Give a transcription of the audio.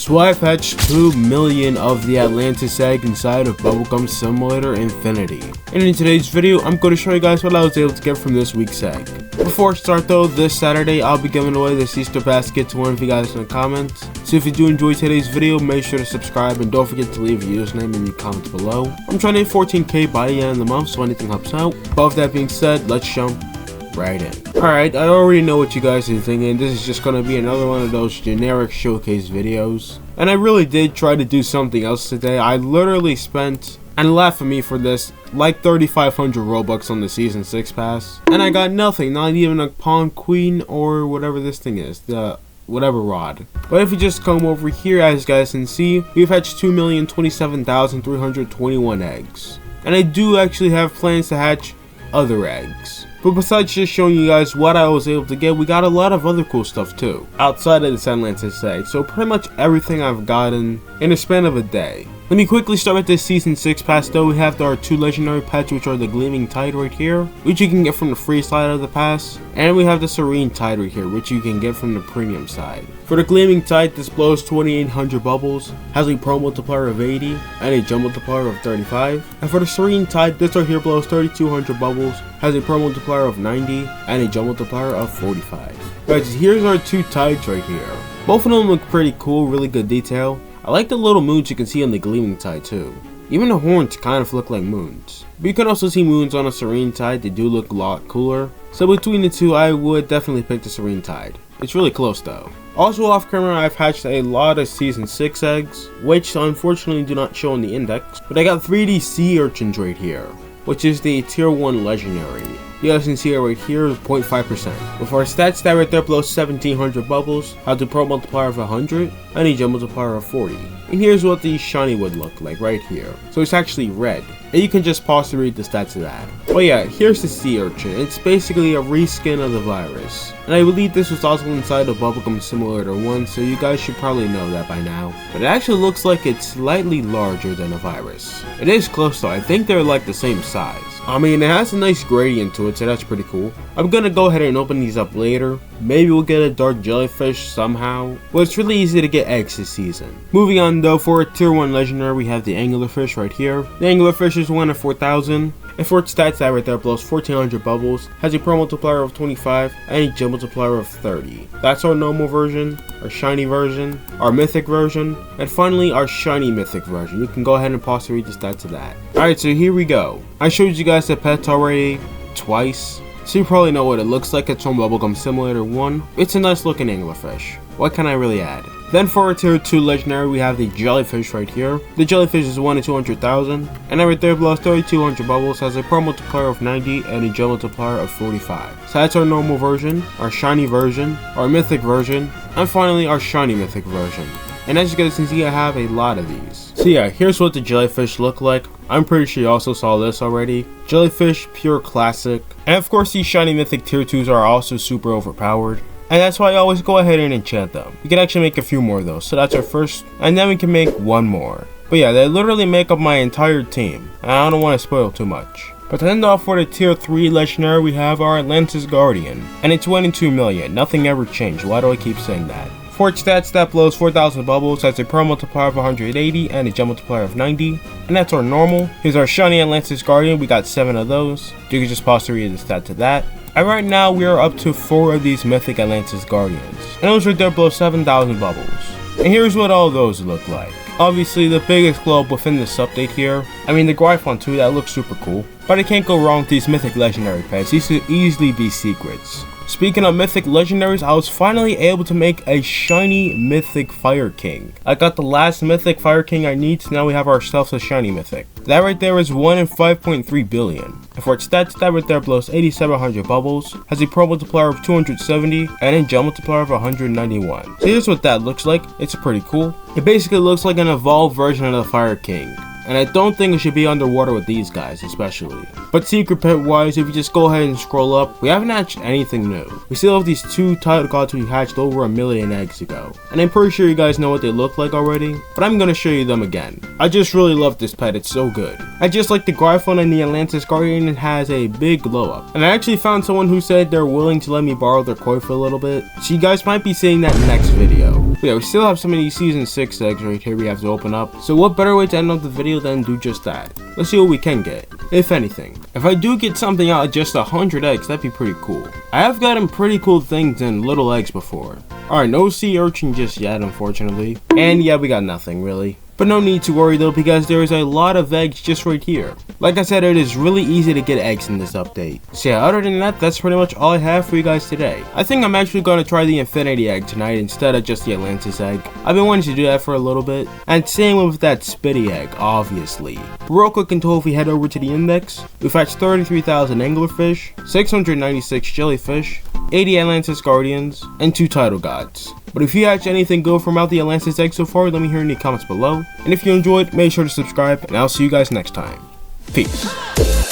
So I've hatched 2 million of the Atlantis egg inside of Bubblegum Simulator Infinity. And in today's video, I'm going to show you guys what I was able to get from this week's egg. Before I start though, this Saturday I'll be giving away this Easter basket to one of you guys in the comments. So if you do enjoy today's video, make sure to subscribe and don't forget to leave your username in the comments below. I'm trying to hit 14k by the end of the month, so anything helps out. But with that being said, let's jump right in. Alright, I already know what you guys are thinking. This is just going to be another one of those generic showcase videos. And I really did try to do something else today. I literally spent, and laugh at me for this, like 3,500 Robux on the Season 6 pass. And I got nothing, not even a Pawn Queen or whatever this thing is. The whatever rod. But if you just come over here, as you guys can see, we've hatched 2,027,321 eggs. And I do actually have plans to hatch other eggs. But besides just showing you guys what I was able to get, we got a lot of other cool stuff too, outside of this Atlantis egg. So pretty much everything I've gotten in a span of a day. Let me quickly start with this Season 6 pass though. We have our 2 legendary pets, which are the Gleaming Tide right here, which you can get from the free side of the pass. And we have the Serene Tide right here, which you can get from the premium side. For the Gleaming Tide, this blows 2,800 bubbles, has a pro multiplier of 80, and a jump multiplier of 35. And for the Serene Tide, this right here blows 3,200 bubbles, has a pro multiplier of 90, and a jump multiplier of 45. Guys, here's our 2 tides right here. Both of them look pretty cool, really good detail. I like the little moons you can see on the Gleaming Tide too. Even the horns kind of look like moons. But you can also see moons on a Serene Tide. They do look a lot cooler. So between the two, I would definitely pick the Serene Tide. It's really close though. Also off camera, I've hatched a lot of Season 6 eggs, which unfortunately do not show in the index. But I got 3D sea urchins right here, which is the tier 1 legendary. You guys can see it right here, 0.5%. With our stat right there below 1,700 bubbles, has a pro multiplier of 100, and a jump multiplier of 40. And here's what the shiny would look like right here. So it's actually red. And you can just pause to read the stats of that. But yeah, here's the sea urchin. It's basically a reskin of the virus. And I believe this was also inside of Bubblegum Simulator 1, so you guys should probably know that by now. But it actually looks like it's slightly larger than a virus. It is close though, I think they're like the same size. I mean, it has a nice gradient to it, so that's pretty cool. I'm gonna go ahead and open these up later. Maybe we'll get a dark jellyfish somehow. Well, it's really easy to get eggs this season. Moving on though, for a tier 1 legendary, we have the anglerfish right here. The anglerfish is 1 of 4,000. And for its stat right there, blows 1,400 bubbles, has a pro multiplier of 25, and a jump multiplier of 30. That's our normal version, our shiny version, our mythic version, and finally our shiny mythic version. You can go ahead and pause to read the stats of that. Alright, so here we go. I showed you guys the pets already twice, so you probably know what it looks like. It's from Bubblegum Simulator 1. It's a nice looking anglerfish. What can I really add? Then for our tier 2 legendary, we have the jellyfish right here. The jellyfish is 1 in 200,000, and right there blows 3,200 bubbles, has a pro multiplier of 90 and a jump multiplier of 45. So that's our normal version, our shiny version, our mythic version, and finally our shiny mythic version. And as you guys can see, I have a lot of these. So yeah, here's what the jellyfish look like. I'm pretty sure you also saw this already. Jellyfish, pure classic. And of course these shiny mythic tier 2s are also super overpowered. And that's why I always go ahead and enchant them. We can actually make a few more though, so that's our first, and then we can make one more. But yeah, they literally make up my entire team, and I don't want to spoil too much. But to end off for the tier 3 legendary, we have our Atlantis Guardian, and it's 1 in 2 million, nothing ever changed. Why do I keep saying that? For its stats, that blows 4,000 bubbles, has a pro multiplier of 180 and a jump multiplier of 90, and that's our normal. Here's our shiny Atlantis Guardian, we got 7 of those. You can just pause to read the stat to that. And right now we are up to 4 of these mythic Atlantis Guardians, and those right there blow 7,000 bubbles. And here's what all those look like. Obviously the biggest globe within this update here, I mean the Gryphon too, that looks super cool. But I can't go wrong with these mythic legendary pets. These could easily be secrets. Speaking of mythic legendaries, I was finally able to make a shiny mythic Fire King. I got the last mythic Fire King I need, so now we have ourselves a shiny mythic. That right there is 1 in 5.3 billion. And for its stats, that right there blows 8,700 bubbles, has a pro multiplier of 270, and a jump multiplier of 191. So here's what that looks like. It's pretty cool. It basically looks like an evolved version of the Fire King. and I don't think it should be underwater with these guys especially. But secret pet wise, if you just go ahead and scroll up, we haven't hatched anything new. We still have these 2 title gods we hatched over 1 million eggs ago, and I'm pretty sure you guys know what they look like already, but I'm gonna show you them again. I just really love this pet, it's so good. I just like the Gryphon and the Atlantis Guardian. It has a big glow up, and I actually found someone who said they're willing to let me borrow their koi for a little bit, so you guys might be seeing that next video. But yeah, we still have some of these season 6 eggs right here we have to open up, so what better way to end up the video than do just that. Let's see what we can get, if anything. If I do get something out of just 100 eggs, that'd be pretty cool. I have gotten pretty cool things in little eggs before. Alright, no sea urchin just yet, unfortunately. And yeah, we got nothing really. But no need to worry though, because there is a lot of eggs just right here. Like I said, it is really easy to get eggs in this update. So yeah, other than that, that's pretty much all I have for you guys today. I think I'm actually going to try the infinity egg tonight instead of just the Atlantis egg. I've been wanting to do that for a little bit. And same with that spitty egg, obviously. But real quick until if we head over to the index, we've hatched 33,000 anglerfish, 696 jellyfish, 80 Atlantis guardians, and 2 title gods. But if you hatch anything good from out the Atlantis egg so far, let me hear in the comments below. And if you enjoyed, make sure to subscribe, and I'll see you guys next time. Peace.